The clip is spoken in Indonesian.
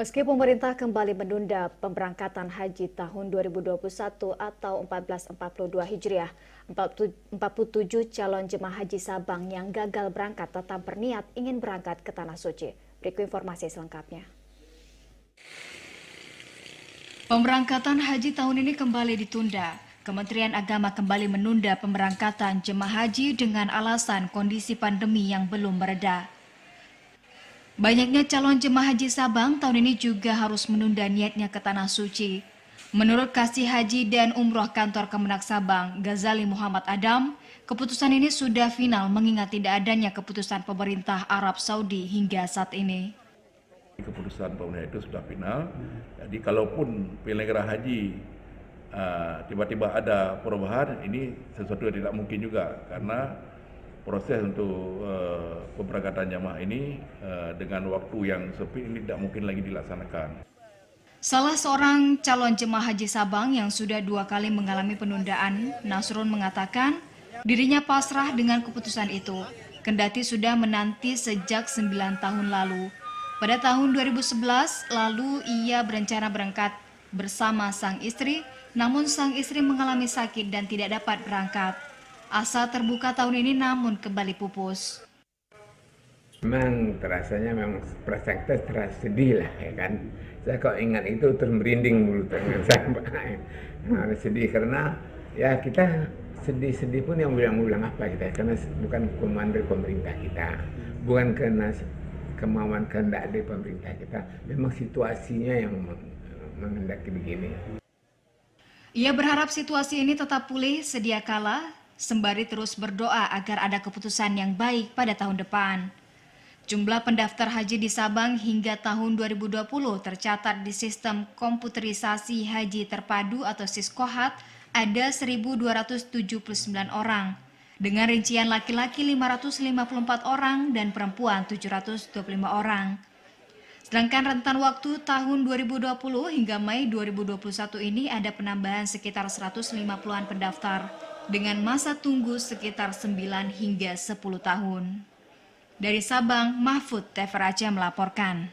Meski pemerintah kembali menunda pemberangkatan haji tahun 2021 atau 1442 Hijriah, 47 calon jemaah haji Sabang yang gagal berangkat tetap berniat ingin berangkat ke Tanah Suci. Berikut informasi selengkapnya. Pemberangkatan haji tahun ini kembali ditunda. Kementerian Agama kembali menunda pemberangkatan jemaah haji dengan alasan kondisi pandemi yang belum mereda. Banyaknya calon jemaah haji Sabang tahun ini juga harus menunda niatnya ke Tanah Suci. Menurut Kasih Haji dan Umroh Kantor Kemenak Sabang, Ghazali Muhammad Adam, keputusan ini sudah final mengingat tidak adanya keputusan pemerintah Arab Saudi hingga saat ini. Keputusan pemerintah itu sudah final, jadi kalaupun penyelenggara haji tiba-tiba ada perubahan, ini sesuatu yang tidak mungkin juga karena proses untuk pemberangkatan jamaah ini dengan waktu yang sepi ini tidak mungkin lagi dilaksanakan. Salah seorang calon jemaah haji Sabang yang sudah 2 kali mengalami penundaan, Nasrun mengatakan dirinya pasrah dengan keputusan itu, kendati sudah menanti sejak 9 tahun lalu. Pada tahun 2011 lalu ia berencana berangkat bersama sang istri, namun sang istri mengalami sakit dan tidak dapat berangkat. Asa terbuka tahun ini namun kembali pupus. Memang terasanya memang perasaan kita terasa sedih lah ya kan. Saya kalau ingat itu terus merinding mulut tangan saya. Sedih karena ya kita sedih pun yang bilang apa kita, karena bukan kemauan dari pemerintah kita, bukan karena kemauan kehendak dari pemerintah kita, memang situasinya yang menghendaki begini. Ia berharap situasi ini tetap pulih sedia kala, sembari terus berdoa agar ada keputusan yang baik pada tahun depan. Jumlah pendaftar haji di Sabang hingga tahun 2020 tercatat di sistem komputerisasi haji terpadu atau Siskohat ada 1.279 orang, dengan rincian laki-laki 554 orang dan perempuan 725 orang. Sedangkan rentan waktu tahun 2020 hingga Mei 2021 ini ada penambahan sekitar 150-an pendaftar dengan masa tunggu sekitar 9 hingga 10 tahun. Dari Sabang, Mahfud TV Aceh melaporkan.